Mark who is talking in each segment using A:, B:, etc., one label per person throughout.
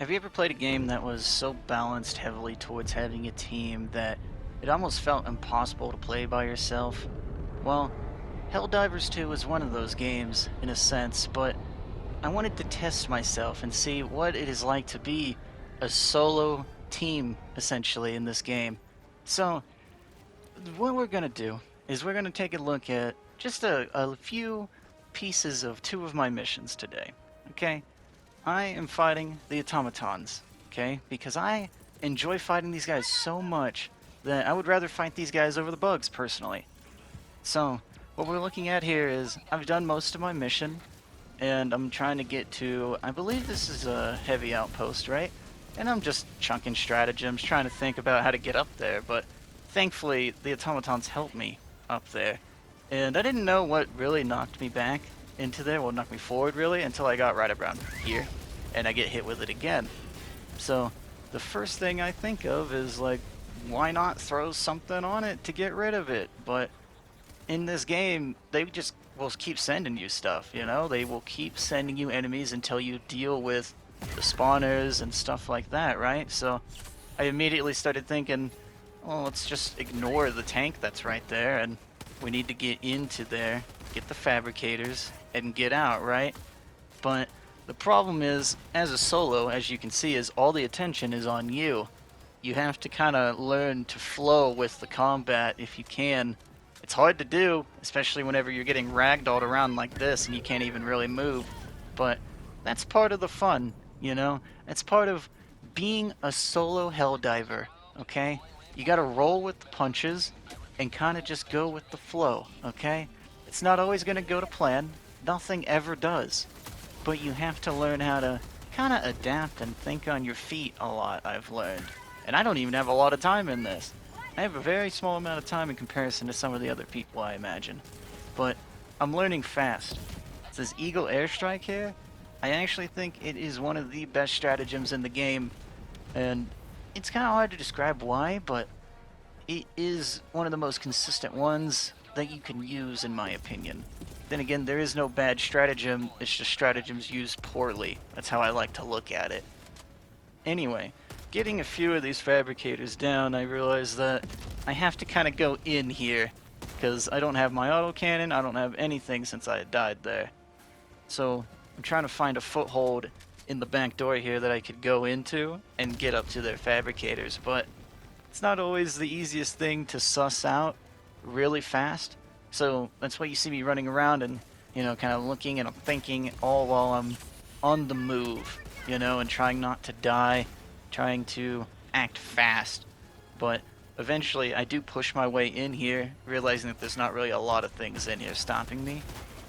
A: Have you ever played a game that was so balanced heavily towards having a team that it almost felt impossible to play by yourself? Well, Helldivers 2 is one of those games, in a sense, but I wanted to test myself and see what it is like to be a solo team, essentially, in this game. So, what we're going to do is we're going to take a look at just a few pieces of two of my missions today, okay? I am fighting the automatons, okay? Because I enjoy fighting these guys so much that I would rather fight these guys over the bugs, personally. So, what we're looking at here is I've done most of my mission, and I'm trying to get to, I believe this is a heavy outpost, right? And I'm just chunking stratagems, trying to think about how to get up there, but thankfully the automatons helped me up there. And I didn't know what really knocked me back into there, well, knocked me forward really, until I got right around here, and I get hit with it again. So the first thing I think of is like, why not throw something on it to get rid of it? But in this game, they just will keep sending you stuff, you know? They will keep sending you enemies until you deal with the spawners and stuff like that, right? So I immediately started thinking, well, let's just ignore the tank that's right there, and we need to get into there, get the fabricators, and get out, right? But the problem is, as a solo, as you can see, is all the attention is on you. You have to kind of learn to flow with the combat if you can. It's hard to do, especially whenever you're getting ragdolled around like this and you can't even really move. But that's part of the fun, you know? It's part of being a solo Helldiver, okay? You gotta roll with the punches and kind of just go with the flow, okay? It's not always gonna go to plan. Nothing ever does. But you have to learn how to kind of adapt and think on your feet a lot, I've learned. And I don't even have a lot of time in this. I have a very small amount of time in comparison to some of the other people, I imagine. But I'm learning fast. It says Eagle Airstrike here. I actually think it is one of the best stratagems in the game. And it's kind of hard to describe why, but it is one of the most consistent ones that you can use, in my opinion. Then again, there is no bad stratagem, it's just stratagems used poorly. That's how I like to look at it. Anyway, getting a few of these fabricators down, I realized that I have to kind of go in here, because I don't have my autocannon, I don't have anything since I had died there. So, I'm trying to find a foothold in the back door here that I could go into and get up to their fabricators, but it's not always the easiest thing to suss out really fast. So that's why you see me running around and, you know, kind of looking and thinking all while I'm on the move, you know, and trying not to die, trying to act fast. But eventually I do push my way in here, realizing that there's not really a lot of things in here stopping me,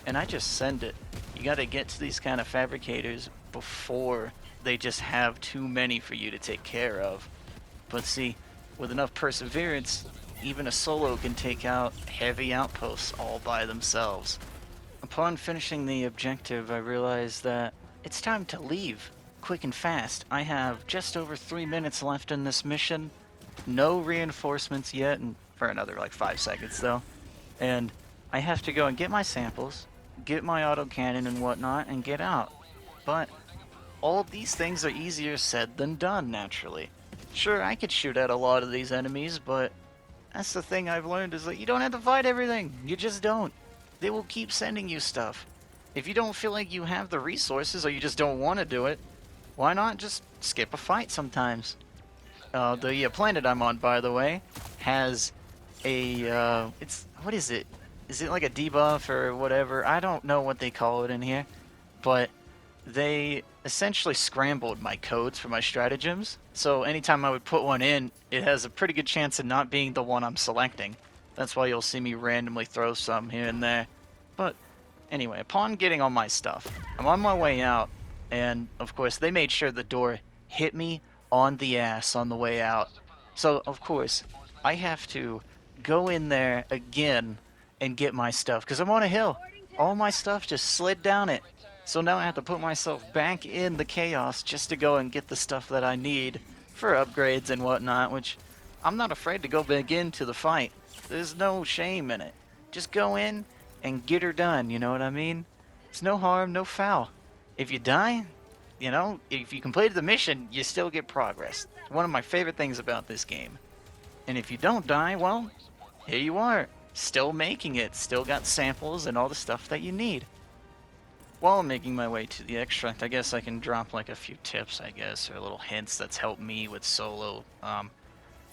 A: and I just send it. You gotta get to these kind of fabricators before they just have too many for you to take care of. But see, with enough perseverance, even a solo can take out heavy outposts all by themselves. Upon finishing the objective, I realized that it's time to leave, quick and fast. I have just over 3 minutes left in this mission, no reinforcements yet, and for another like 5 seconds though, and I have to go and get my samples, get my autocannon and whatnot, and get out. But all these things are easier said than done, naturally. Sure, I could shoot at a lot of these enemies, but that's the thing I've learned is that you don't have to fight everything. You just don't. They will keep sending you stuff. If you don't feel like you have the resources or you just don't want to do it, why not just skip a fight sometimes? The planet I'm on, by the way, has a, what is it? Is it like a debuff or whatever? I don't know what they call it in here, but they essentially scrambled my codes for my stratagems, so anytime I would put one in, it has a pretty good chance of not being the one I'm selecting. That's why you'll see me randomly throw some here and there. But anyway, upon getting all my stuff, I'm on my way out, and of course they made sure the door hit me on the ass on the way out. So of course, I have to go in there again and get my stuff, because I'm on a hill. All my stuff just slid down it. So now I have to put myself back in the chaos just to go and get the stuff that I need for upgrades and whatnot, which I'm not afraid to go back into the fight. There's no shame in it. Just go in and get her done, you know what I mean? It's no harm, no foul. If you die, you know, if you completed the mission, you still get progress. One of my favorite things about this game. And if you don't die, well, here you are, still making it, still got samples and all the stuff that you need. While I'm making my way to the extract, I guess I can drop like a few tips, I guess, or little hints that's helped me with solo.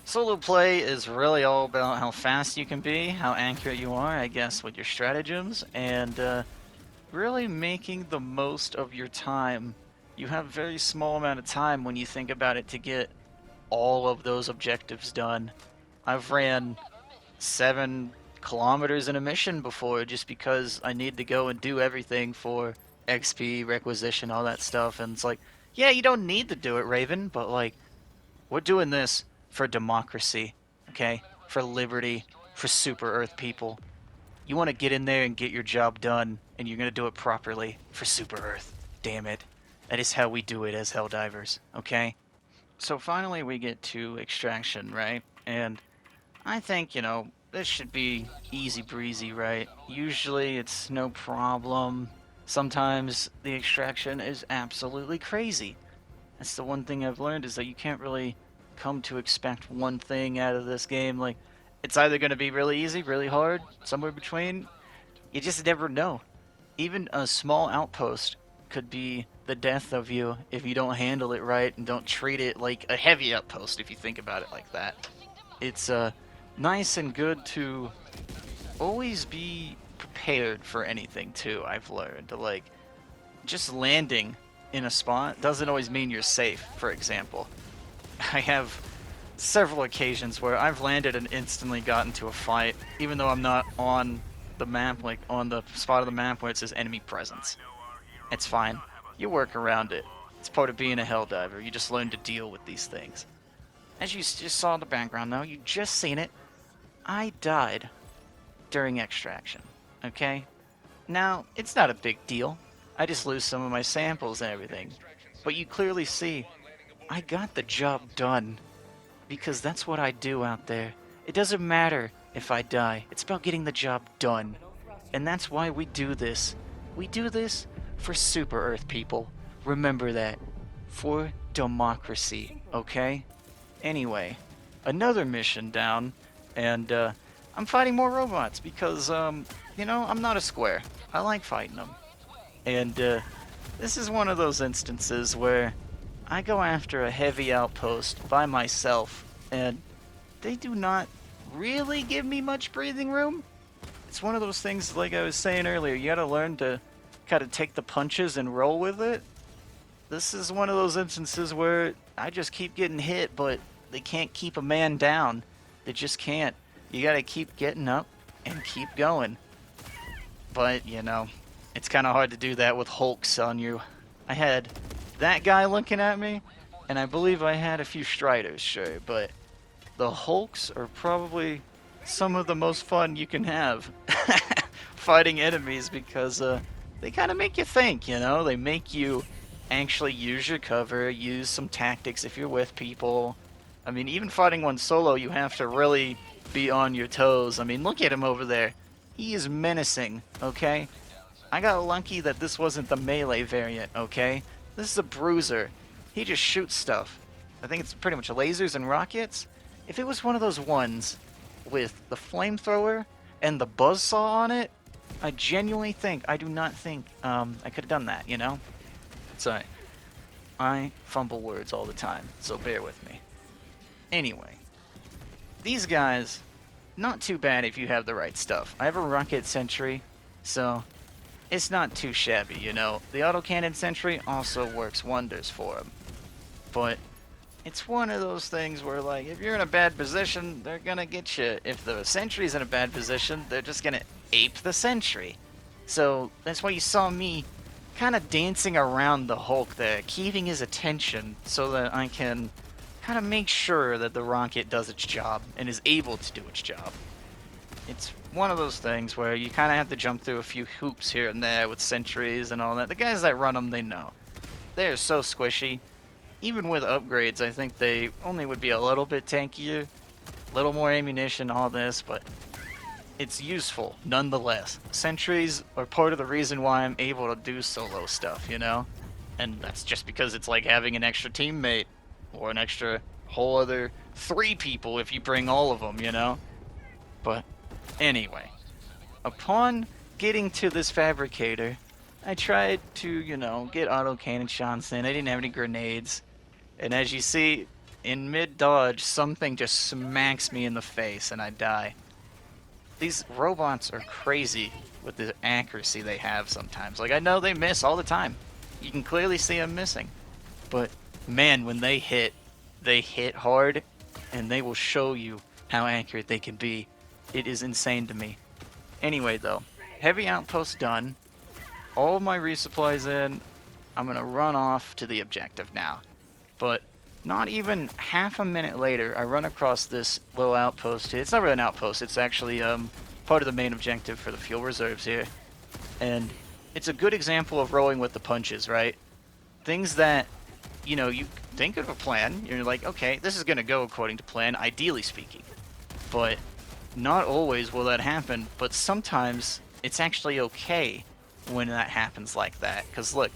A: Solo play is really all about how fast you can be, how accurate you are, I guess, with your stratagems, and really making the most of your time. You have a very small amount of time when you think about it to get all of those objectives done. I've ran 7 kilometers in a mission before just because I need to go and do everything for XP, requisition, all that stuff, and it's like, yeah, you don't need to do it, Raven, but like, we're doing this for democracy, okay? For liberty, for Super Earth people. You want to get in there and get your job done, and you're going to do it properly for Super Earth. Damn it. That is how we do it as Helldivers, okay? So finally we get to extraction, right? And I think, you know, this should be easy breezy, right? Usually it's no problem. Sometimes the extraction is absolutely crazy. That's the one thing I've learned, is that you can't really come to expect one thing out of this game. Like, it's either going to be really easy, really hard, somewhere between. You just never know. Even a small outpost could be the death of you if you don't handle it right and don't treat it like a heavy outpost, if you think about it like that. It's nice and good to always be prepared for anything, too, I've learned. Like, just landing in a spot doesn't always mean you're safe, for example. I have several occasions where I've landed and instantly got into a fight, even though I'm not on the map, like on the spot of the map where it says enemy presence. It's fine. You work around it. It's part of being a Helldiver. You just learn to deal with these things. As you just saw in the background, though, you just seen it. I died during extraction, okay? Now, it's not a big deal. I just lose some of my samples and everything. But you clearly see, I got the job done. Because that's what I do out there. It doesn't matter if I die. It's about getting the job done. And that's why we do this. We do this for Super Earth, people. Remember that. For democracy, okay? Anyway, another mission down, and I'm fighting more robots because, you know, I'm not a square. I like fighting them. And this is one of those instances where I go after a heavy outpost by myself, and they do not really give me much breathing room. It's one of those things, like I was saying earlier, you gotta learn to kind of take the punches and roll with it. This is one of those instances where I just keep getting hit, but they can't keep a man down. They just can't. You gotta keep getting up and keep going. But, you know, it's kind of hard to do that with Hulks on you. I had that guy looking at me, and I believe I had a few Striders, sure, but the Hulks are probably some of the most fun you can have fighting enemies, because they kind of make you think, you know? They make you actually use your cover, use some tactics if you're with people. I mean, even fighting one solo, you have to really be on your toes. I mean, look at him over there. He is menacing, okay? I got lucky that this wasn't the melee variant, okay? This is a bruiser. He just shoots stuff. I think it's pretty much lasers and rockets. If it was one of those ones with the flamethrower and the buzzsaw on it, I genuinely think, I do not think, I could have done that, you know? Sorry. I fumble words all the time, so bear with me. Anyway, these guys, not too bad if you have the right stuff. I have a rocket sentry, so it's not too shabby, you know. The autocannon sentry also works wonders for them. But it's one of those things where, like, if you're in a bad position, they're gonna get you. If the sentry's in a bad position, they're just gonna ape the sentry. So that's why you saw me kind of dancing around the Hulk there, keeping his attention so that I can kind of make sure that the rocket does its job and is able to do its job. It's one of those things where you kind of have to jump through a few hoops here and there with sentries and all that. The guys that run them, they know. They're so squishy. Even with upgrades, I think they only would be a little bit tankier, a little more ammunition, all this, but it's useful nonetheless. Sentries are part of the reason why I'm able to do solo stuff, you know? And that's just because it's like having an extra teammate, or an extra whole other 3 people if you bring all of them, you know? But anyway, upon getting to this fabricator, I tried to, get autocannon shots in. I didn't have any grenades. And as you see, in mid-dodge, something just smacks me in the face and I die. These robots are crazy with the accuracy they have sometimes. Like, I know they miss all the time. You can clearly see them missing. But, man, when they hit hard, and they will show you how accurate they can be. It is insane to me. Anyway, though, heavy outpost done. All of my resupplies in. I'm going to run off to the objective now. But not even half a minute later, I run across this little outpost here. It's not really an outpost. It's actually part of the main objective for the fuel reserves here. And it's a good example of rolling with the punches, right? Things that, you think of a plan. You're like, okay, this is going to go according to plan, ideally speaking. But not always will that happen. But sometimes it's actually okay when that happens like that. Because look,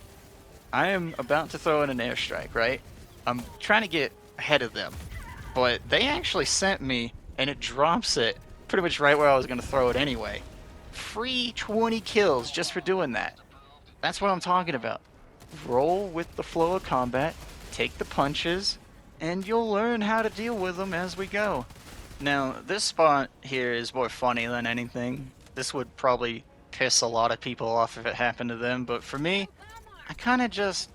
A: I am about to throw in an airstrike, right? I'm trying to get ahead of them, but they actually sent me, and it drops it pretty much right where I was going to throw it anyway. Free 20 kills just for doing that. That's what I'm talking about. Roll with the flow of combat, take the punches, and you'll learn how to deal with them as we go. Now, this spot here is more funny than anything. This would probably piss a lot of people off if it happened to them, but for me, I kind of just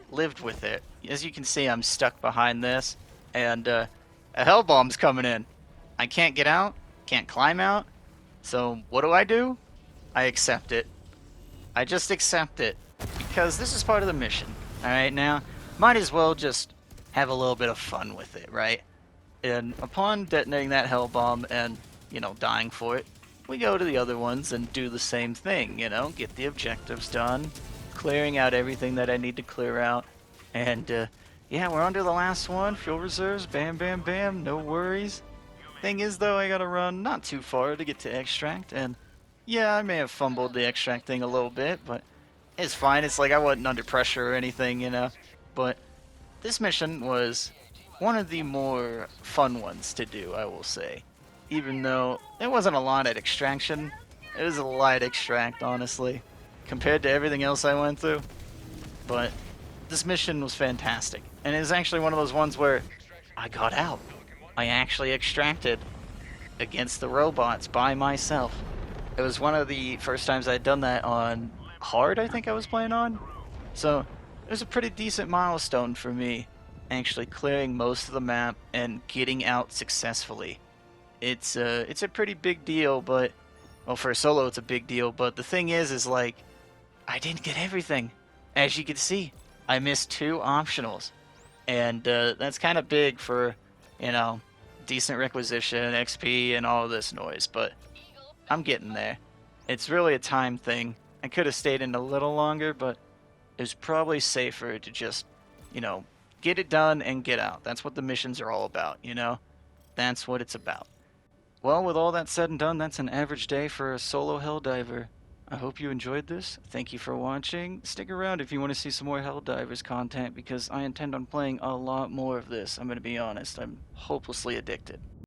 A: lived with it. As you can see, I'm stuck behind this, and a hell bomb's coming in. I can't get out, can't climb out, so what do? I accept it. I just accept it, because this is part of the mission. Alright, now, might as well just have a little bit of fun with it, right? And upon detonating that hell bomb and, dying for it, we go to the other ones and do the same thing, get the objectives done, clearing out everything that I need to clear out. And, yeah, we're on to the last one. Fuel reserves, bam, bam, bam, no worries. Thing is, though, I gotta run not too far to get to extract, and yeah, I may have fumbled the extract thing a little bit, but it's fine. It's like I wasn't under pressure or anything, But this mission was one of the more fun ones to do, I will say. Even though there wasn't a lot at extraction, it was a light extract, honestly, compared to everything else I went through. But this mission was fantastic, and it was actually one of those ones where I got out. I actually extracted against the robots by myself. It was one of the first times I'd done that on hard, I think I was playing on. So it was a pretty decent milestone for me, actually clearing most of the map and getting out successfully. It's a pretty big deal, but, well, for a solo it's a big deal, but the thing is like, I didn't get everything. As you can see, I missed 2 optionals, and that's kind of big for, decent requisition, XP, and all this noise, but I'm getting there. It's really a time thing. I could have stayed in a little longer, but it was probably safer to just, get it done and get out. That's what the missions are all about, That's what it's about. Well, with all that said and done, that's an average day for a solo Helldiver. I hope you enjoyed this. Thank you for watching. Stick around if you want to see some more Helldivers content, because I intend on playing a lot more of this. I'm going to be honest, I'm hopelessly addicted.